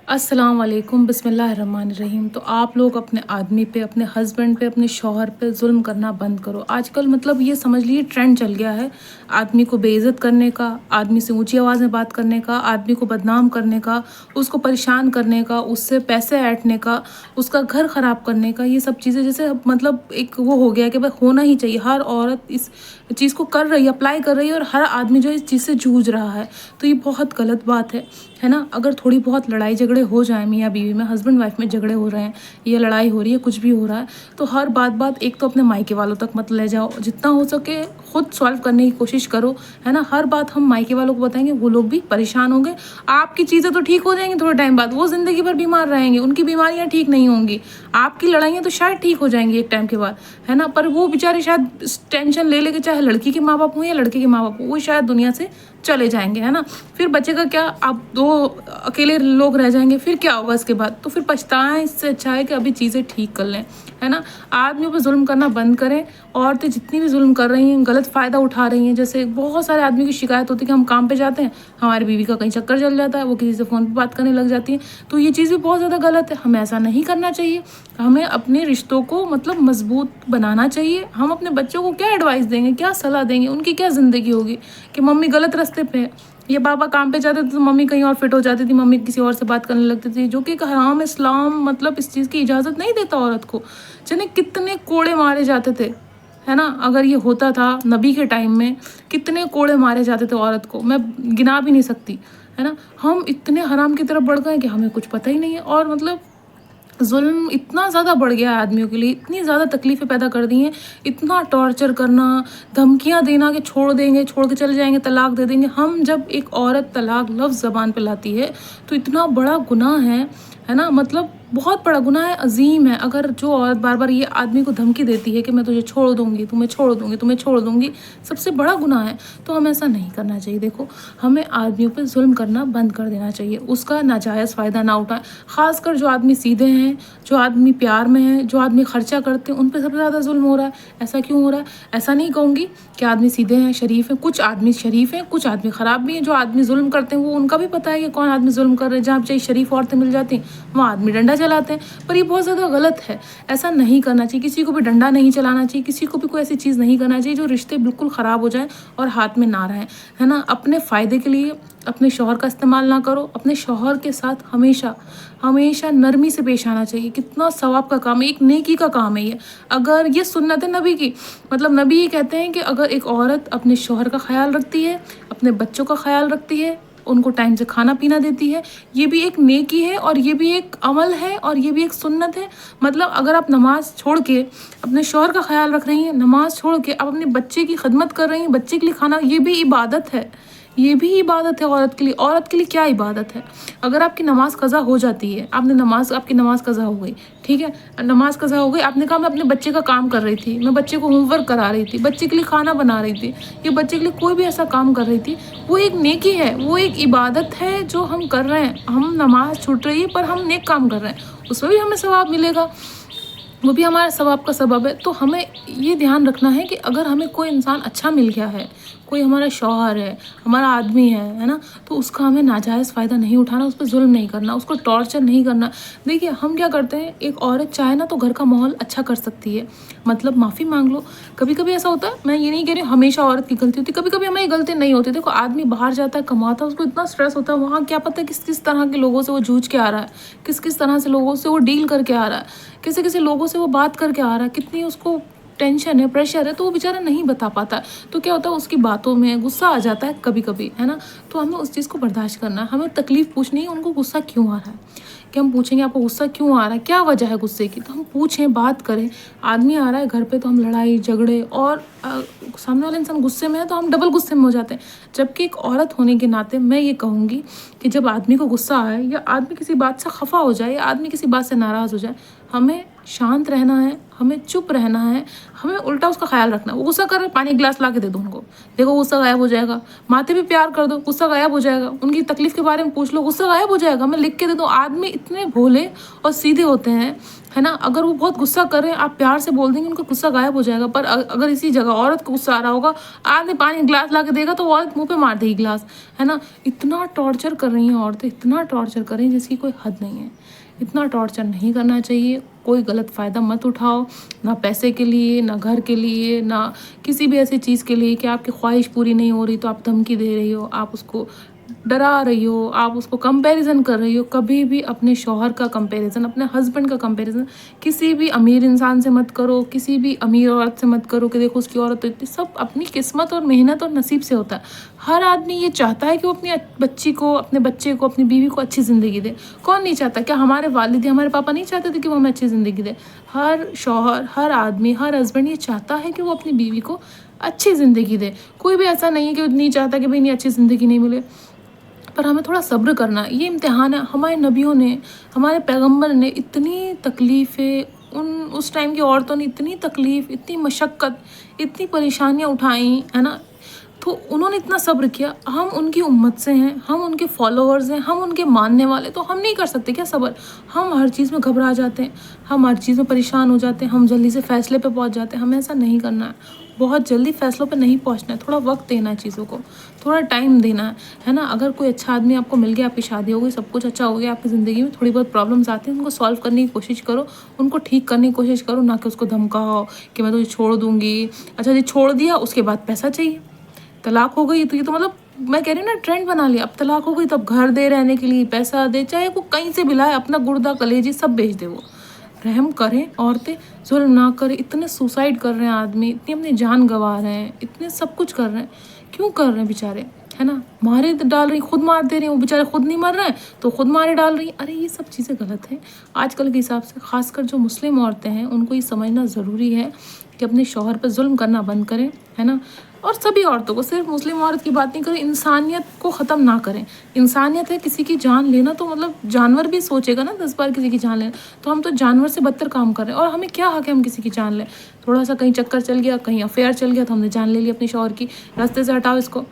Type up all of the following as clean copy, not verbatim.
अस्सलाम वालेकुम बिस्मिल्लाहिर्रहमानिर्रहीम। तो आप लोग अपने आदमी पे, अपने हस्बैंड पे, अपने शौहर पे जुल्म करना बंद करो। आजकल मतलब ये समझ लीजिए ट्रेंड चल गया है आदमी को बेइज्जत करने का, आदमी से ऊंची आवाज़ में बात करने का, आदमी को बदनाम करने का, उसको परेशान करने का, उससे पैसे ऐंठने का, उसका घर ख़राब करने का। ये सब चीज़ें जैसे मतलब एक वो हो गया है कि भाई होना ही चाहिए। हर औरत इस चीज़ को कर रही है, अप्लाई कर रही है, और हर आदमी जो है इस चीज़ से जूझ रहा है। तो ये बहुत गलत बात है ना। अगर थोड़ी बहुत लड़ाई झगड़े हो जाए मियाँ बीवी में, हस्बैंड वाइफ में झगड़े हो रहे हैं या लड़ाई हो रही है, कुछ भी हो रहा है, तो हर बात एक तो अपने मायके वालों तक मत ले जाओ। जितना हो सके खुद सॉल्व करने की कोशिश करो, है ना। हर बात हम मायके वालों को बताएंगे, वो लोग भी परेशान होंगे। आपकी चीज़ें तो ठीक हो जाएंगी थोड़े टाइम बाद, वो ज़िंदगी भर बीमार रहेंगे, उनकी बीमारियाँ ठीक नहीं होंगी। आपकी लड़ाइयाँ तो शायद ठीक हो जाएंगी एक टाइम के बाद, है ना, पर वो बेचारे शायद टेंशन ले लेके, चाहे लड़की के माँ बाप हों या लड़के के माँ बाप हों, वो शायद दुनिया से चले जाएंगे, है ना। फिर बचेगा क्या, आप दो अकेले लोग रह जाएंगे, फिर क्या होगा इसके बाद। तो फिर पछताएं, इससे अच्छा है कि अभी चीज़ें ठीक कर लें, है ना। आदमियों पर जुल्म करना बंद करें। औरतें जितनी भी जुल्म कर रही हैं, गलत फ़ायदा उठा रही हैं। जैसे बहुत सारे आदमी की शिकायत होती है कि हम काम पे जाते हैं, हमारी बीवी का कहीं चक्कर चल जाता है, वो किसी से फ़ोन पे बात करने लग जाती है। तो ये चीज़ भी बहुत ज़्यादा गलत है, हमें ऐसा नहीं करना चाहिए। हमें अपने रिश्तों को मतलब मजबूत बनाना चाहिए। हम अपने बच्चों को क्या एडवाइस देंगे, क्या सलाह देंगे, उनकी क्या ज़िंदगी होगी कि मम्मी गलत रास्ते पे है, ये पापा काम पे जाते थे तो मम्मी कहीं और फिट हो जाती थी, मम्मी किसी और से बात करने लगती थी, जो कि एक हराम। इस्लाम मतलब इस चीज़ की इजाज़त नहीं देता औरत को। जाने कितने कोड़े मारे जाते थे, है ना। अगर ये होता था नबी के टाइम में, कितने कोड़े मारे जाते थे औरत को, मैं गिना भी नहीं सकती, है ना। हम इतने हराम की तरफ बढ़ गए कि हमें कुछ पता ही नहीं है। और मतलब जुल्म इतना ज़्यादा बढ़ गया है आदमियों के लिए, इतनी ज़्यादा तकलीफ़ें पैदा कर दी हैं, इतना टॉर्चर करना, धमकियाँ देना कि छोड़ देंगे, छोड़ के चले जाएंगे, तलाक दे देंगे। हम जब एक औरत तलाक लफ्ज़ ज़बान पे लाती है तो इतना बड़ा गुनाह है ना, मतलब बहुत बड़ा गुनाह है, अजीम है। अगर जो औरत बार बार ये आदमी को धमकी देती है कि मैं तुझे छोड़ दूंगी, तुम्हें छोड़ दूंगी, तुम्हें छोड़ दूंगी, सबसे बड़ा गुनाह है। तो हमें ऐसा नहीं करना चाहिए। देखो, हमें आदमियों पे जुल्म करना बंद कर देना चाहिए, उसका नाजायज़ फ़ायदा ना उठाएं। ख़ासकर जो आदमी सीधे हैं, जो आदमी प्यार में हैं, जो आदमी खर्चा करते हैं, उन पे सबसे ज़्यादा जुल्म हो रहा है। ऐसा क्यों हो रहा है? ऐसा नहीं कहूँगी कि आदमी सीधे हैं, शरीफ हैं, कुछ आदमी शरीफ हैं, कुछ आदमी ख़राब भी हैं। जो आदमी जुल्म करते हैं वो उनका भी पता है कि कौन आदमी जुल्म कर रहे हैं। जहाँ चाहिए शरीफ औरतें मिल जाती हैं, वहाँ आदमी डंडा चलाते हैं। पर ये बहुत ज़्यादा गलत है, ऐसा नहीं करना चाहिए। किसी को भी डंडा नहीं चलाना चाहिए, किसी को भी कोई ऐसी चीज़ नहीं करना चाहिए जो रिश्ते बिल्कुल ख़राब हो जाए और हाथ में ना रहें, है ना। अपने फ़ायदे के लिए अपने शौहर का इस्तेमाल ना करो। अपने शौहर के साथ हमेशा हमेशा नरमी से पेश आना चाहिए। कितना सवाब का काम है, एक नेकी का काम है ये। अगर ये सुन्नत है नबी की, मतलब नबी ये कहते हैं कि अगर एक औरत अपने शौहर का ख्याल रखती है, अपने बच्चों का ख्याल रखती है, उनको टाइम से खाना पीना देती है, ये भी एक नेकी है और ये भी एक अमल है और ये भी एक सुन्नत है। मतलब अगर आप नमाज छोड़ के अपने शौहर का ख्याल रख रही हैं, नमाज छोड़ के आप अपने बच्चे की खिदमत कर रही हैं, बच्चे के लिए खाना, ये भी इबादत है। ये भी इबादत है औरत के लिए। औरत के लिए क्या इबादत है? अगर आपकी नमाज कज़ा हो जाती है, आपकी नमाज कज़ा हो गई, ठीक है, नमाज कज़ा हो गई, आपने कहा मैं अपने बच्चे का काम कर रही थी, मैं बच्चे को होमवर्क करा रही थी, बच्चे के लिए खाना बना रही थी, या बच्चे के लिए कोई भी ऐसा काम कर रही थी, वो एक नेकी है, वो एक इबादत है जो हम कर रहे हैं। हम नमाज छूट रही है पर हम नेक काम कर रहे हैं, उसमें भी हमें सवाब मिलेगा, वो भी हमारे सवाब का सबब है। तो हमें ये ध्यान रखना है कि अगर हमें कोई इंसान अच्छा मिल गया है, कोई हमारा शौहर है, हमारा आदमी है ना, तो उसका हमें नाजायज़ फ़ायदा नहीं उठाना, उस पर जुल्म नहीं करना, उसको टॉर्चर नहीं करना। देखिए, हम क्या करते हैं, एक औरत चाहे ना तो घर का माहौल अच्छा कर सकती है, मतलब माफ़ी मांग लो। कभी कभी ऐसा होता है, मैं ये नहीं कह रही हूँ हमेशा औरत की गलती होती है, कभी कभी हमारी गलती नहीं होती। देखो, आदमी बाहर जाता है, कमाता है, उसको इतना स्ट्रेस होता है, वहाँ क्या पता किस किस तरह के लोगों से वो जूझ के आ रहा है, किस किस तरह से लोगों से वो डील करके आ रहा है, किसी किसी लोगों से वो बात करके आ रहा है, कितनी उसको टेंशन है, प्रेशर है, तो वो बेचारा नहीं बता पाता है। तो क्या होता है, उसकी बातों में गुस्सा आ जाता है कभी कभी, है ना। तो हमें उस चीज़ को बर्दाश्त करना है, हमें तकलीफ़ पूछनी है उनको गुस्सा क्यों आ रहा है, कि हम पूछेंगे आपको गुस्सा क्यों आ रहा है, क्या वजह है गुस्से की, तो हम पूछें, बात करें। आदमी आ रहा है घर पे तो हम लड़ाई झगड़े और सामने वाला इंसान गुस्से में है तो हम डबल गुस्से में हो जाते हैं। जबकि एक औरत होने के नाते मैं ये कहूँगी कि जब आदमी को गुस्सा आए या आदमी किसी बात से खफा हो जाए या आदमी किसी बात से नाराज़ हो जाए, हमें शांत रहना है, हमें चुप रहना है, हमें उल्टा उसका ख्याल रखना है। वो गुस्सा कर रहे, पानी गिलास ला के दे दो उनको, देखो गुस्सा गायब हो जाएगा। माथे पे प्यार कर दो, गुस्सा गायब हो जाएगा। उनकी तकलीफ के बारे में पूछ लो, गुस्सा गायब हो जाएगा। मैं लिख के दे दूँ। आदमी इतने भोले और सीधे होते हैं, है ना। अगर वो बहुत गुस्सा कर रहे हैं, आप प्यार से बोल देंगे, उनका गुस्सा गायब हो जाएगा। पर अगर इसी जगह औरत को गुस्सा आ रहा होगा, आदमी पानी गिलास ला के देगा तो वो औरत मुँह पे मार देगी गिलास, है ना। इतना टॉर्चर कर रही हैं औरतें, इतना टॉर्चर कर रही हैं जिसकी कोई हद नहीं है। इतना टॉर्चर नहीं करना चाहिए। कोई गलत फ़ायदा मत उठाओ, ना पैसे के लिए, ना घर के लिए, ना किसी भी ऐसी चीज़ के लिए कि आपकी ख्वाहिश पूरी नहीं हो रही तो आप धमकी दे रही हो, आप उसको डरा रही हो, आप उसको कंपैरिजन कर रही हो। कभी भी अपने शौहर का कंपैरिजन, अपने हस्बैंड का कंपैरिजन किसी भी अमीर इंसान से मत करो, किसी भी अमीर औरत से मत करो कि देखो उसकी औरत तो इतनी। सब अपनी किस्मत और मेहनत और नसीब से होता है। हर आदमी ये चाहता है कि वो अपनी बच्ची को, अपने बच्चे को, अपनी बीवी को अच्छी ज़िंदगी दे। कौन नहीं चाहता? क्या हमारे वालिद, हमारे पापा नहीं चाहते थे कि वो हमें अच्छी ज़िंदगी दे? हर शौहर, हर आदमी, हर हस्बैंड ये चाहता है कि वो अपनी बीवी को अच्छी ज़िंदगी दे। कोई भी ऐसा नहीं है कि वो नहीं चाहता कि भाई नहीं अच्छी ज़िंदगी नहीं मिले। पर हमें थोड़ा सब्र करना है, ये इम्तिहान है। हमारे नबियों ने, हमारे पैगंबर ने इतनी तकलीफ़ें, उस टाइम की औरतों ने इतनी तकलीफ़, इतनी मशक्क़त, इतनी परेशानियाँ उठाई, है ना। तो उन्होंने इतना सब्र किया। हम उनकी उम्मत से हैं, हम उनके फॉलोअर्स हैं, हम उनके मानने वाले, तो हम नहीं कर सकते क्या सब्र? हम हर चीज़ में घबरा जाते हैं, हम हर चीज़ में परेशान हो जाते हैं, हम जल्दी से फ़ैसले पे पहुंच जाते हैं। हमें ऐसा नहीं करना है। बहुत जल्दी फ़ैसलों पे नहीं पहुंचना है। थोड़ा वक्त देना है चीज़ों को, थोड़ा टाइम देना है ना। अगर कोई अच्छा आदमी आपको मिल गया, आपकी शादी हो गई, सब कुछ अच्छा हो गया आपकी ज़िंदगी में, थोड़ी बहुत प्रॉब्लम्स आती हैं, उनको सॉल्व करने की कोशिश करो, उनको ठीक करने की कोशिश करो, ना कि उसको धमकाओ कि मैं तुझे छोड़ दूँगी। अच्छा जी, छोड़ दिया, उसके बाद पैसा चाहिए, तलाक हो गई तो ये तो मतलब मैं कह रही हूँ ना, ट्रेंड बना लिया। अब तलाक हो गई तो अब घर दे, रहने के लिए पैसा दे, चाहे वो कहीं से भी लाए, अपना गुर्दा कलेजी सब बेच दे। वो रहम करें, औरतें जुल्म ना करें। इतने सुसाइड कर रहे हैं आदमी, इतनी अपनी जान गंवा रहे हैं, इतने सब कुछ कर रहे हैं। क्यों कर रहे हैं बेचारे, है ना। मारे डाल रही, खुद मार दे रही, वो बेचारे खुद नहीं मर रहे हैं तो खुद मारे डाल रही। अरे ये सब चीज़ें गलत हैं आजकल के हिसाब से। ख़ासकर जो मुस्लिम औरतें हैं, उनको ये समझना ज़रूरी है कि अपने शौहर पर जुल्म करना बंद करें, है ना। और सभी औरतों को, सिर्फ मुस्लिम औरत की बात नहीं करें, इंसानियत को ख़त्म ना करें। इंसानियत है किसी की जान लेना, तो मतलब जानवर भी सोचेगा ना 10 बार किसी की जान लेना। तो हम तो जानवर से बदतर काम कर रहे हैं, और हमें क्या हक है हम किसी की जान लें? थोड़ा सा कहीं चक्कर चल गया, कहीं अफेयर चल गया तो हमने जान ले ली अपने शौहर की। रास्ते से हटाओ इसको,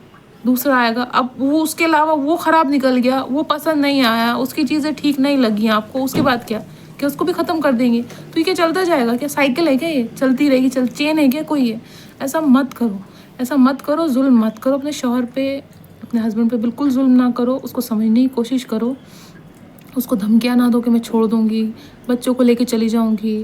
दूसरा आएगा। अब वो उसके अलावा वो ख़राब निकल गया, वो पसंद नहीं आया, उसकी चीज़ें ठीक नहीं लगी आपको, उसके बाद क्या उसको भी ख़त्म कर देंगे? तो ये क्या चलता जाएगा? क्या साइकिल है क्या? ये चलती रहेगी, चेन है क्या कोई? ये ऐसा मत करो, ऐसा मत करो, जुल्म मत करो अपने शौहर पे, अपने हस्बैंड पे बिल्कुल जुल्म ना करो। उसको समझने की कोशिश करो, उसको धमकियाँ ना दो कि मैं छोड़ दूँगी, बच्चों को लेके चली जाऊँगी,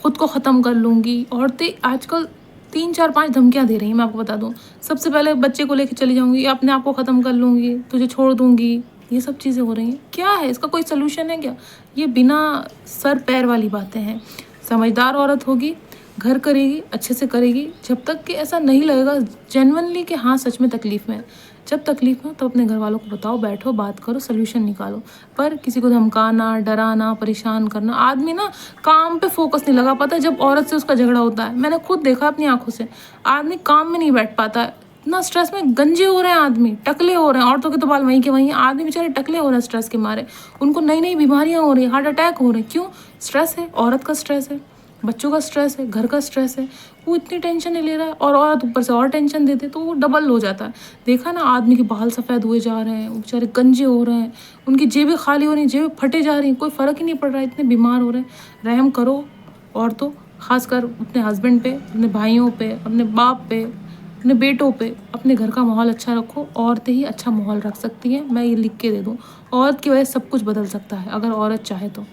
ख़ुद को ख़त्म कर लूँगी। औरतें आजकल 3 4 5 धमकियाँ दे रही हैं, मैं आपको बता दूँ। सबसे पहले बच्चे को लेके चली जाऊँगी, अपने आप को ख़त्म कर लूँगी, तुझे छोड़ दूँगी, ये सब चीज़ें हो रही हैं। क्या है इसका कोई सलूशन है क्या? ये बिना सर पैर वाली बातें हैं। समझदार औरत होगी, घर करेगी, अच्छे से करेगी, जब तक कि ऐसा नहीं लगेगा जेन्युइनली कि हाँ सच में तकलीफ़ में है। जब तकलीफ़ में हो तब अपने घर वालों को बताओ, बैठो, बात करो, सल्यूशन निकालो। पर किसी को धमकाना, डराना, परेशान करना, आदमी ना काम पे फोकस नहीं लगा पाता जब औरत से उसका झगड़ा होता है। मैंने खुद देखा अपनी आंखों से, आदमी काम में नहीं बैठ पाता है। इतना स्ट्रेस में गंजे हो रहे हैं आदमी, टकले हो रहे हैं। औरतों के तो बाल वहीं के वहीं, आदमी बेचारे टकले हो रहे हैं स्ट्रेस के मारे। उनको नई नई बीमारियां हो रही हैं, हार्ट अटैक हो रहे हैं। क्यों? स्ट्रेस है, औरत का स्ट्रेस है, बच्चों का स्ट्रेस है, घर का स्ट्रेस है। वो इतनी टेंशन नहीं ले रहा है और औरत ऊपर से और टेंशन देते तो वो डबल हो जाता है। देखा ना, आदमी के बाल सफ़ेद हुए जा रहे हैं, वो बेचारे गंजे हो रहे हैं, उनकी जेबें खाली हो रही हैं, जेबें फटे जा रही हैं, कोई फ़र्क ही नहीं पड़ रहा है, इतने बीमार हो रहे हैं। रहम करो औरतों, ख़ासकर अपने हस्बैंड पे, अपने भाइयों पे, अपने बाप पे, अपने बेटों पे। अपने घर का माहौल अच्छा रखो, औरतें ही अच्छा माहौल रख सकती हैं। मैं ये लिख के दे दूँ, औरत की वजह से सब कुछ बदल सकता है अगर औरत चाहे तो।